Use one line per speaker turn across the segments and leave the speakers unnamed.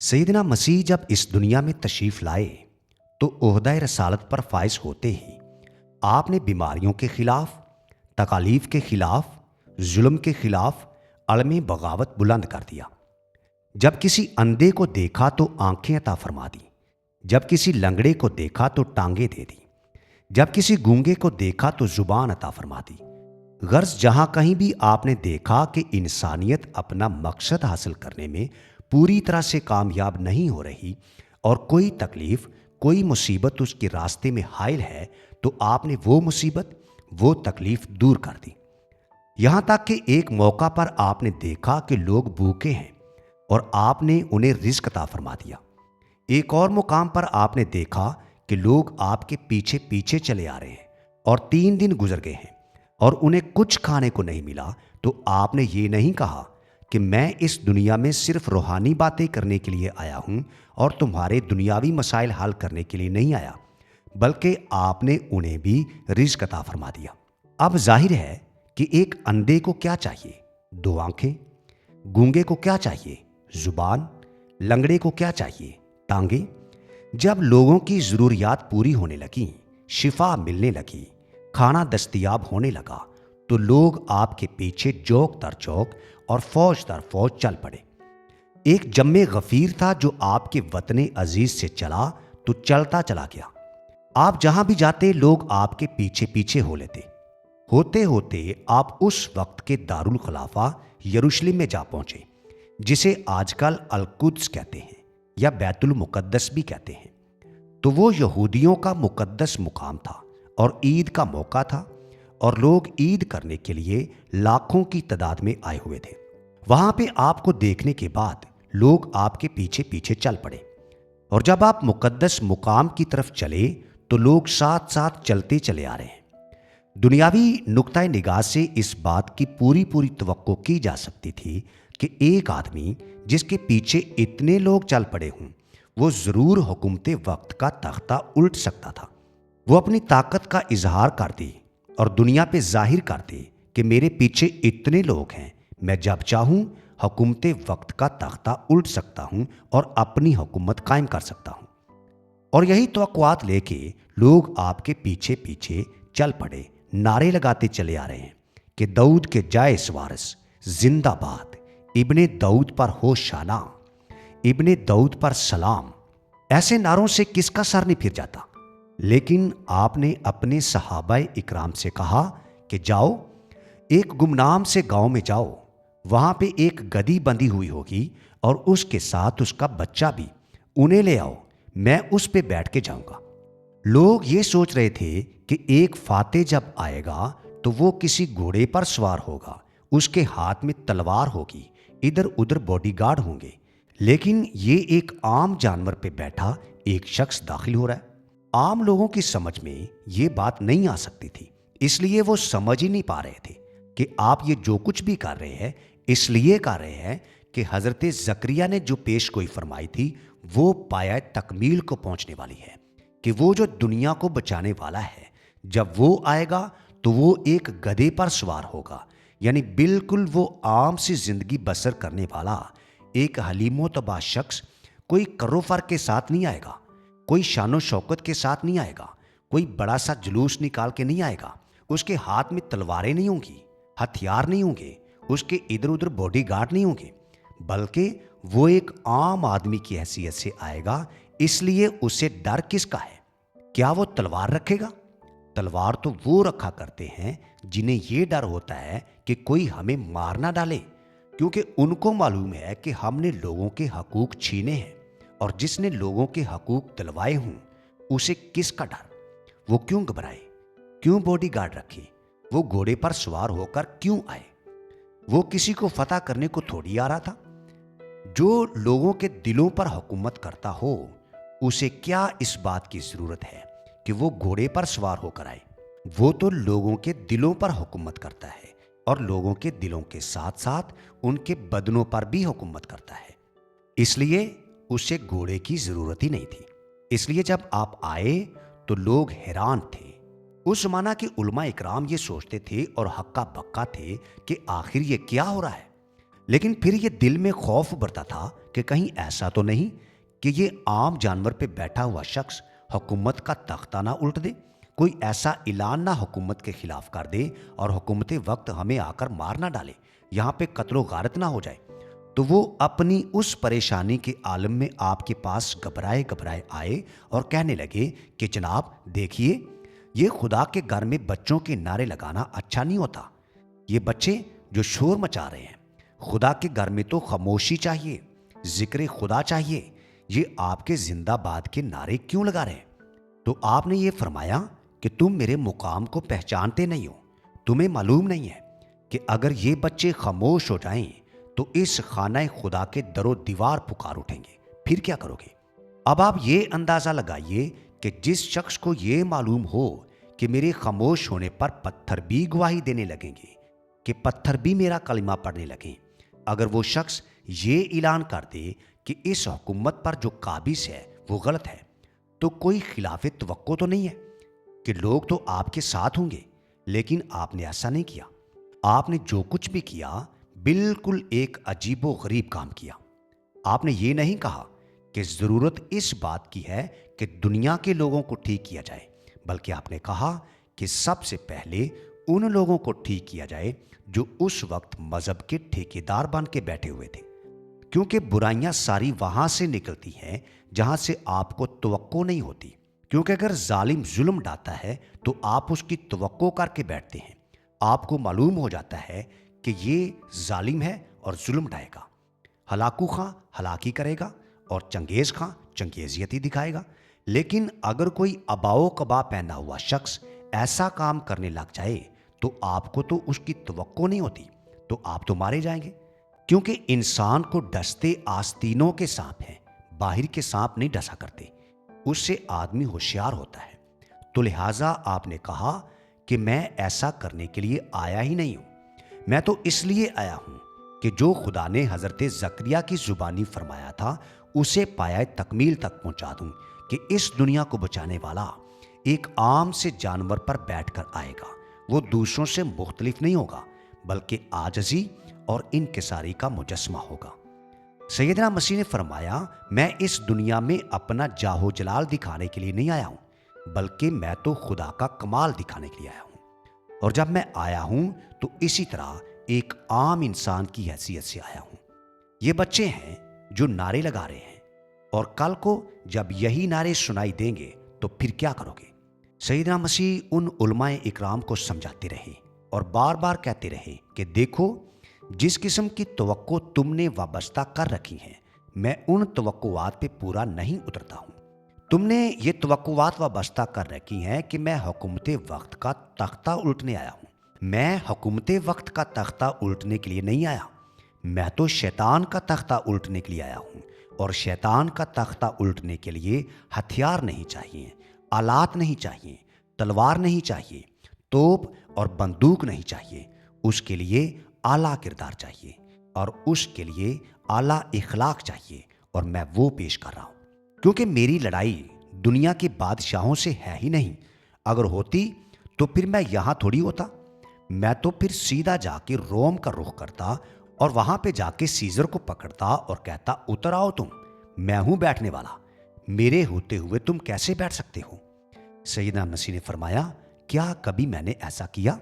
سیدنا مسیح جب اس دنیا میں تشریف لائے تو عہدہ رسالت پر فائز ہوتے ہی آپ نے بیماریوں کے خلاف، تکالیف کے خلاف، ظلم کے خلاف علم بغاوت بلند کر دیا۔ جب کسی اندھے کو دیکھا تو آنکھیں عطا فرما دی، جب کسی لنگڑے کو دیکھا تو ٹانگیں دے دی، جب کسی گونگے کو دیکھا تو زبان عطا فرما دی۔ غرض جہاں کہیں بھی آپ نے دیکھا کہ انسانیت اپنا مقصد حاصل کرنے میں پوری طرح سے کامیاب نہیں ہو رہی اور کوئی تکلیف، کوئی مصیبت اس کے راستے میں حائل ہے، تو آپ نے وہ مصیبت، وہ تکلیف دور کر دی۔ یہاں تک کہ ایک موقع پر آپ نے دیکھا کہ لوگ بھوکے ہیں اور آپ نے انہیں رزق عطا فرما دیا۔ ایک اور مقام پر آپ نے دیکھا کہ لوگ آپ کے پیچھے پیچھے چلے آ رہے ہیں اور 3 دن گزر گئے ہیں اور انہیں کچھ کھانے کو نہیں ملا، تو آپ نے یہ نہیں کہا کہ میں اس دنیا میں صرف روحانی باتیں کرنے کے لیے آیا ہوں اور تمہارے دنیاوی مسائل حل کرنے کے لیے نہیں آیا، بلکہ آپ نے انہیں بھی رزق عطا فرما دیا۔ اب ظاہر ہے کہ ایک اندھے کو کیا چاہیے؟ 2 آنکھیں۔ گونگے کو کیا چاہیے؟ زبان۔ لنگڑے کو کیا چاہیے؟ ٹانگیں۔ جب لوگوں کی ضروریات پوری ہونے لگیں، شفا ملنے لگی، کھانا دستیاب ہونے لگا، تو لوگ آپ کے پیچھے چوک در چوک اور فوج در فوج چل پڑے۔ ایک جم غفیر تھا جو آپ کے وطن عزیز سے چلا تو چلتا چلا گیا۔ آپ جہاں بھی جاتے لوگ آپ کے پیچھے پیچھے ہو لیتے۔ ہوتے ہوتے آپ اس وقت کے دارالخلافہ یروشلم میں جا پہنچے، جسے آج کل القدس کہتے ہیں یا بیت المقدس بھی کہتے ہیں۔ تو وہ یہودیوں کا مقدس مقام تھا اور عید کا موقع تھا، اور لوگ عید کرنے کے لیے لاکھوں کی تعداد میں آئے ہوئے تھے۔ وہاں پہ آپ کو دیکھنے کے بعد لوگ آپ کے پیچھے پیچھے چل پڑے، اور جب آپ مقدس مقام کی طرف چلے تو لوگ ساتھ ساتھ چلتے چلے آ رہے ہیں۔ دنیاوی نقطۂ نگاہ سے اس بات کی پوری توقع کی جا سکتی تھی کہ ایک آدمی جس کے پیچھے اتنے لوگ چل پڑے ہوں، وہ ضرور حکومت وقت کا تختہ الٹ سکتا تھا۔ وہ اپنی طاقت کا اظہار کر دے اور دنیا پہ ظاہر کر دے کہ میرے پیچھے اتنے لوگ ہیں، میں جب چاہوں حکومت وقت کا تختہ الٹ سکتا ہوں اور اپنی حکومت قائم کر سکتا ہوں۔ اور یہی توقعات لے کے لوگ آپ کے پیچھے پیچھے چل پڑے، نعرے لگاتے چلے آ رہے ہیں کہ داؤد کے جائز وارث زندہ باد، ابن داؤد پر ہو شانہ، ابن داؤد پر سلام۔ ایسے نعروں سے کس کا سر نہیں پھر جاتا؟ لیکن آپ نے اپنے صحابہ اکرام سے کہا کہ جاؤ، ایک گمنام سے گاؤں میں جاؤ، وہاں پہ ایک گدھی بندھی ہوئی ہوگی اور اس کے ساتھ اس کا بچہ بھی، انہیں لے آؤ، میں اس پہ بیٹھ کے جاؤں گا۔ لوگ یہ سوچ رہے تھے کہ ایک فاتح جب آئے گا تو وہ کسی گھوڑے پر سوار ہوگا، اس کے ہاتھ میں تلوار ہوگی، ادھر ادھر باڈی گارڈ ہوں گے، لیکن یہ ایک عام جانور پہ بیٹھا ایک شخص داخل ہو رہا ہے۔ عام لوگوں کی سمجھ میں یہ بات نہیں آ سکتی تھی، اس لیے وہ سمجھ ہی نہیں پا رہے تھے کہ آپ یہ جو کچھ بھی کر رہے ہیں اس لیے کر رہے ہیں کہ حضرت زکریا نے جو پیش گوئی فرمائی تھی وہ پایہ تکمیل کو پہنچنے والی ہے، کہ وہ جو دنیا کو بچانے والا ہے، جب وہ آئے گا تو وہ ایک گدھے پر سوار ہوگا، یعنی بالکل وہ عام سی زندگی بسر کرنے والا ایک حلیم و طبع شخص، کوئی کرو فر کے ساتھ نہیں آئے گا، کوئی شان و شوکت کے ساتھ نہیں آئے گا، کوئی بڑا سا جلوس نکال کے نہیں آئے گا، اس کے ہاتھ میں تلواریں نہیں ہوں گی، ہتھیار نہیں ہوں گے، اس کے ادھر ادھر باڈی گارڈ نہیں ہوں گے، بلکہ وہ ایک عام آدمی کی حیثیت سے آئے گا۔ اس لیے اسے ڈر کس کا ہے؟ کیا وہ تلوار رکھے گا؟ تلوار تو وہ رکھا کرتے ہیں جنہیں یہ ڈر ہوتا ہے کہ کوئی ہمیں مار نہ ڈالے، کیونکہ ان کو معلوم ہے کہ ہم نے لوگوں کے حقوق چھینے ہیں، اور جس نے لوگوں کے حقوق دلوائے ہوں اسے کس کا ڈر؟ وہ کیوں گھبرائے؟ کیوں باڈی گارڈ رکھے؟ وہ گھوڑے پر سوار ہو کر کیوں آئے؟ وہ کسی کو فتح کرنے کو تھوڑی آ رہا تھا۔ جو لوگوں کے دلوں پر حکومت کرتا ہو اسے کیا اس بات کی ضرورت ہے کہ وہ گھوڑے پر سوار ہو کر آئے؟ وہ تو لوگوں کے دلوں پر حکومت کرتا ہے اور لوگوں کے دلوں کے ساتھ ساتھ ان کے بدنوں پر بھی حکومت کرتا ہے، اس لیے اسے گھوڑے کی ضرورت ہی نہیں تھی۔ اس لیے جب آپ آئے تو لوگ حیران تھے۔ اس زمانہ کے علماء اکرام یہ سوچتے تھے اور ہکا بکا تھے کہ آخر یہ کیا ہو رہا ہے؟ لیکن پھر یہ دل میں خوف ابھرتا تھا کہ کہیں ایسا تو نہیں کہ یہ عام جانور پہ بیٹھا ہوا شخص حکومت کا تختہ نہ الٹ دے، کوئی ایسا اعلان نہ حکومت کے خلاف کر دے اور حکومت وقت ہمیں آ کر مار نہ ڈالے، یہاں پہ قتل و غارت نہ ہو جائے۔ تو وہ اپنی اس پریشانی کے عالم میں آپ کے پاس گھبرائے گھبرائے آئے اور کہنے لگے کہ جناب دیکھیے، یہ خدا کے گھر میں بچوں کے نعرے لگانا اچھا نہیں ہوتا۔ یہ بچے جو شور مچا رہے ہیں، خدا کے گھر میں تو خاموشی چاہیے، ذکر خدا چاہیے، یہ آپ کے زندہ باد کے نعرے کیوں لگا رہے ہیں؟ تو آپ نے یہ فرمایا کہ تم میرے مقام کو پہچانتے نہیں ہو، تمہیں معلوم نہیں ہے کہ اگر یہ بچے خاموش ہو جائیں تو اس خانہ خدا کے در و دیوار پکار اٹھیں گے، پھر کیا کرو گے؟ اب آپ یہ اندازہ لگائیے کہ جس شخص کو یہ معلوم ہو کہ میرے خاموش ہونے پر پتھر بھی گواہی دینے لگیں گے، کہ پتھر بھی میرا کلمہ پڑھنے لگیں، اگر وہ شخص یہ اعلان کر دے کہ اس حکومت پر جو قابض ہے وہ غلط ہے، تو کوئی خلاف توقع تو نہیں ہے کہ لوگ تو آپ کے ساتھ ہوں گے۔ لیکن آپ نے ایسا نہیں کیا۔ آپ نے جو کچھ بھی کیا بالکل ایک عجیب و غریب کام کیا۔ آپ نے یہ نہیں کہا کہ ضرورت اس بات کی ہے کہ دنیا کے لوگوں کو ٹھیک کیا جائے، بلکہ آپ نے کہا کہ سب سے پہلے ان لوگوں کو ٹھیک کیا جائے جو اس وقت مذہب کے ٹھیکیدار بن کے بیٹھے ہوئے تھے، کیونکہ برائیاں ساری وہاں سے نکلتی ہیں جہاں سے آپ کو توقع نہیں ہوتی، کیونکہ اگر ظالم ظلم ڈالتا ہے تو آپ اس کی توقع کر کے بیٹھتے ہیں، آپ کو معلوم ہو جاتا ہے کہ یہ ظالم ہے اور ظلم ڈائے گا، ہلاکو خاں ہلاکی کرے گا اور چنگیز خاں چنگیزیتی دکھائے گا۔ لیکن اگر کوئی اباؤ کبا پہنا ہوا شخص ایسا کام کرنے لگ جائے تو آپ کو تو اس کی توقع نہیں ہوتی، تو آپ تو مارے جائیں گے، کیونکہ انسان کو ڈستے آستینوں کے سانپ ہیں، باہر کے سانپ نہیں ڈسا کرتے، اس سے آدمی ہوشیار ہوتا ہے۔ تو لہٰذا آپ نے کہا کہ میں ایسا کرنے کے لیے آیا ہی نہیں ہوں، میں تو اس لیے آیا ہوں کہ جو خدا نے حضرت زکریا کی زبانی فرمایا تھا اسے پایہ تکمیل تک پہنچا دوں، کہ اس دنیا کو بچانے والا ایک عام سے جانور پر بیٹھ کر آئے گا، وہ دوسروں سے مختلف نہیں ہوگا بلکہ عاجزی اور انکساری کا مجسمہ ہوگا۔ سیدنا مسیح نے فرمایا، میں اس دنیا میں اپنا جاہ و جلال دکھانے کے لیے نہیں آیا ہوں، بلکہ میں تو خدا کا کمال دکھانے کے لیے آیا ہوں، اور جب میں آیا ہوں تو اسی طرح ایک عام انسان کی حیثیت سے آیا ہوں۔ یہ بچے ہیں جو نعرے لگا رہے ہیں، اور کل کو جب یہی نعرے سنائی دیں گے تو پھر کیا کرو گے؟ سیدنا مسیح ان علماء اکرام کو سمجھاتے رہے اور بار بار کہتے رہے کہ دیکھو، جس قسم کی توقع تم نے وابستہ کر رکھی ہیں، میں ان توقعات پہ پورا نہیں اترتا ہوں۔ تم نے یہ توقعات وابستہ کر رکھی ہیں کہ میں حکومت وقت کا تختہ الٹنے آیا ہوں۔ میں حکومت وقت کا تختہ الٹنے کے لیے نہیں آیا، میں تو شیطان کا تختہ الٹنے کے لیے آیا ہوں، اور شیطان کا تختہ الٹنے کے لیے ہتھیار نہیں چاہیے، آلات نہیں چاہیے، تلوار نہیں چاہیے، توپ اور بندوق نہیں چاہیے، اس کے لیے اعلیٰ کردار چاہیے، اور اس کے لیے اعلیٰ اخلاق چاہیے، اور میں وہ پیش کر رہا ہوں، کیونکہ میری لڑائی دنیا کے بادشاہوں سے ہے ہی نہیں، اگر ہوتی تو پھر میں یہاں تھوڑی ہوتا، میں تو پھر سیدھا جا کے روم کا رخ کرتا اور وہاں پہ جا کے سیزر کو پکڑتا اور کہتا، اتر آؤ تم، میں ہوں بیٹھنے والا، میرے ہوتے ہوئے تم کیسے بیٹھ سکتے ہو؟ سیدنا مسیح نے فرمایا، کیا کبھی میں نے ایسا کیا؟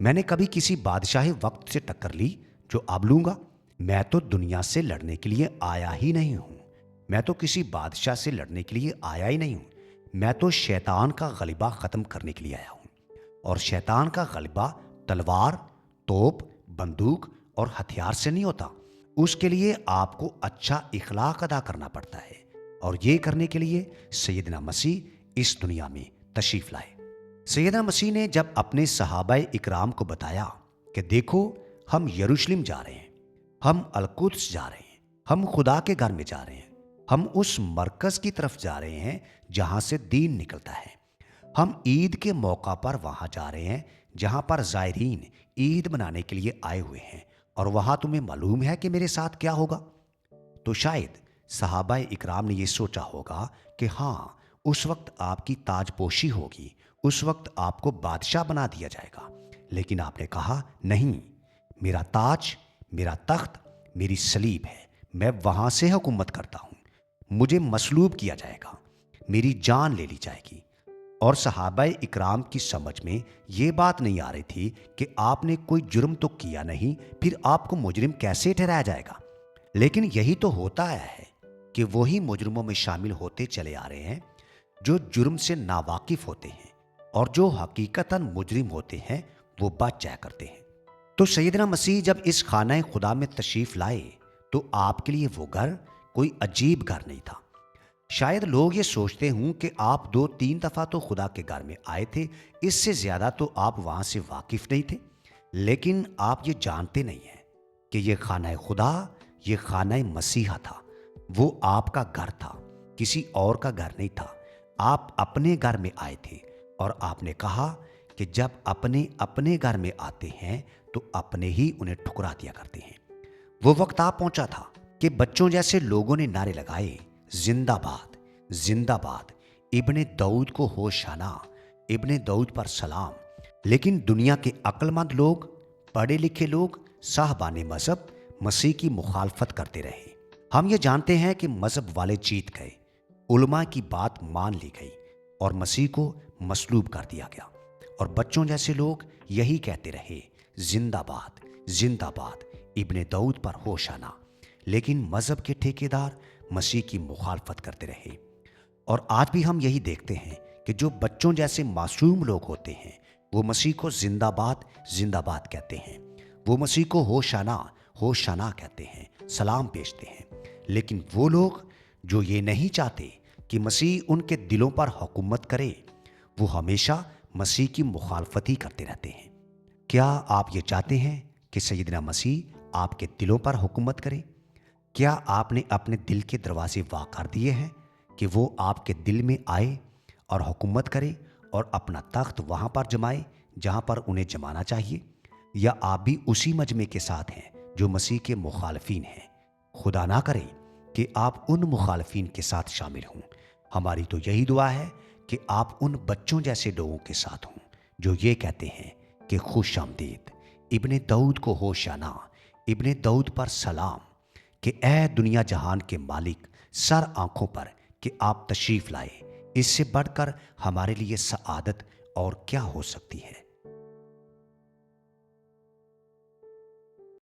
میں نے کبھی کسی بادشاہ وقت سے ٹکر لی جو اب لوں گا؟ میں تو دنیا سے لڑنے کے لیے آیا ہی نہیں ہوں، میں تو کسی بادشاہ سے لڑنے کے لیے آیا ہی نہیں ہوں، میں تو شیطان کا غلبہ ختم کرنے کے لیے آیا ہوں، اور شیطان کا غلبہ تلوار، توپ، بندوق اور ہتھیار سے نہیں ہوتا، اس کے لیے آپ کو اچھا اخلاق ادا کرنا پڑتا ہے، اور یہ کرنے کے لیے سیدنا مسیح اس دنیا میں تشریف لائے۔ سیدنا مسیح نے جب اپنے صحابہ اکرام کو بتایا کہ دیکھو، ہم یروشلم جا رہے ہیں، ہم القدس جا رہے ہیں، ہم خدا کے گھر میں جا رہے ہیں، ہم اس مرکز کی طرف جا رہے ہیں جہاں سے دین نکلتا ہے، ہم عید کے موقع پر وہاں جا رہے ہیں جہاں پر زائرین عید منانے کے لیے آئے ہوئے ہیں، اور وہاں تمہیں معلوم ہے کہ میرے ساتھ کیا ہوگا؟ تو شاید صحابہ اکرام نے یہ سوچا ہوگا کہ ہاں، اس وقت آپ کی تاج پوشی ہوگی، اس وقت آپ کو بادشاہ بنا دیا جائے گا، لیکن آپ نے کہا نہیں، میرا تاج، میرا تخت میری سلیب ہے، میں وہاں سے حکومت کرتا ہوں، مجھے مصلوب کیا جائے گا، میری جان لے لی جائے گی۔ اور صحابہ اکرام کی سمجھ میں یہ بات نہیں آ رہی تھی کہ آپ نے کوئی جرم تو کیا نہیں، پھر آپ کو مجرم کیسے ٹھہرایا جائے گا؟ لیکن یہی تو ہوتا آیا ہے کہ وہی مجرموں میں شامل ہوتے چلے آ رہے ہیں جو جرم سے ناواقف ہوتے ہیں، اور جو حقیقتاً مجرم ہوتے ہیں وہ بچ جایا کرتے ہیں۔ تو سیدنا مسیح جب اس خانہ خدا میں تشریف لائے تو آپ کے لیے وہ گھر کوئی عجیب گھر نہیں تھا۔ شاید لوگ یہ سوچتے ہوں کہ آپ 2-3 دفعہ تو خدا کے گھر میں آئے تھے، اس سے زیادہ تو آپ وہاں سے واقف نہیں تھے۔ لیکن آپ یہ جانتے نہیں ہیں کہ یہ خانہ خدا، یہ خانہ مسیحا تھا، وہ آپ کا گھر تھا، کسی اور کا گھر نہیں تھا۔ آپ اپنے گھر میں آئے تھے، اور آپ نے کہا کہ جب اپنے اپنے گھر میں آتے ہیں تو اپنے ہی انہیں ٹھکرا دیا کرتے ہیں۔ وہ وقت آ پہنچا تھا کہ بچوں جیسے لوگوں نے نعرے لگائے، زندہ باد، زندہ باد، ابن داؤد کو ہوشانہ، ابن داؤد پر سلام۔ لیکن دنیا کے عقل مند لوگ، پڑھے لکھے لوگ، صاحبان مذہب مسیح کی مخالفت کرتے رہے۔ ہم یہ جانتے ہیں کہ مذہب والے جیت گئے، علماء کی بات مان لی گئی اور مسیح کو مصلوب کر دیا گیا، اور بچوں جیسے لوگ یہی کہتے رہے، زندہ باد، زندہ باد، ابن داؤد پر ہوشانہ۔ لیکن مذہب کے ٹھیکیدار مسیح کی مخالفت کرتے رہے۔ اور آج بھی ہم یہی دیکھتے ہیں کہ جو بچوں جیسے معصوم لوگ ہوتے ہیں وہ مسیح کو زندہ باد کہتے ہیں، وہ مسیح کو ہوشانہ ہوشانہ کہتے ہیں، سلام بیچتے ہیں۔ لیکن وہ لوگ جو یہ نہیں چاہتے کہ مسیح ان کے دلوں پر حکومت کرے، وہ ہمیشہ مسیح کی مخالفت ہی کرتے رہتے ہیں۔ کیا آپ یہ چاہتے ہیں کہ سیدنا مسیح آپ کے دلوں پر حکومت کرے؟ کیا آپ نے اپنے دل کے دروازے وا کر دیے ہیں کہ وہ آپ کے دل میں آئے اور حکومت کرے اور اپنا تخت وہاں پر جمائے جہاں پر انہیں جمانا چاہیے؟ یا آپ بھی اسی مجمع کے ساتھ ہیں جو مسیح کے مخالفین ہیں؟ خدا نہ کرے کہ آپ ان مخالفین کے ساتھ شامل ہوں۔ ہماری تو یہی دعا ہے کہ آپ ان بچوں جیسے لوگوں کے ساتھ ہوں جو یہ کہتے ہیں کہ خوش آمدید، ابن داؤد کو ہوشانہ، ابن داؤد پر سلام، کہ اے دنیا جہان کے مالک، سر آنکھوں پر کہ آپ تشریف لائے۔ اس سے بڑھ کر ہمارے لیے سعادت اور کیا ہو سکتی ہے؟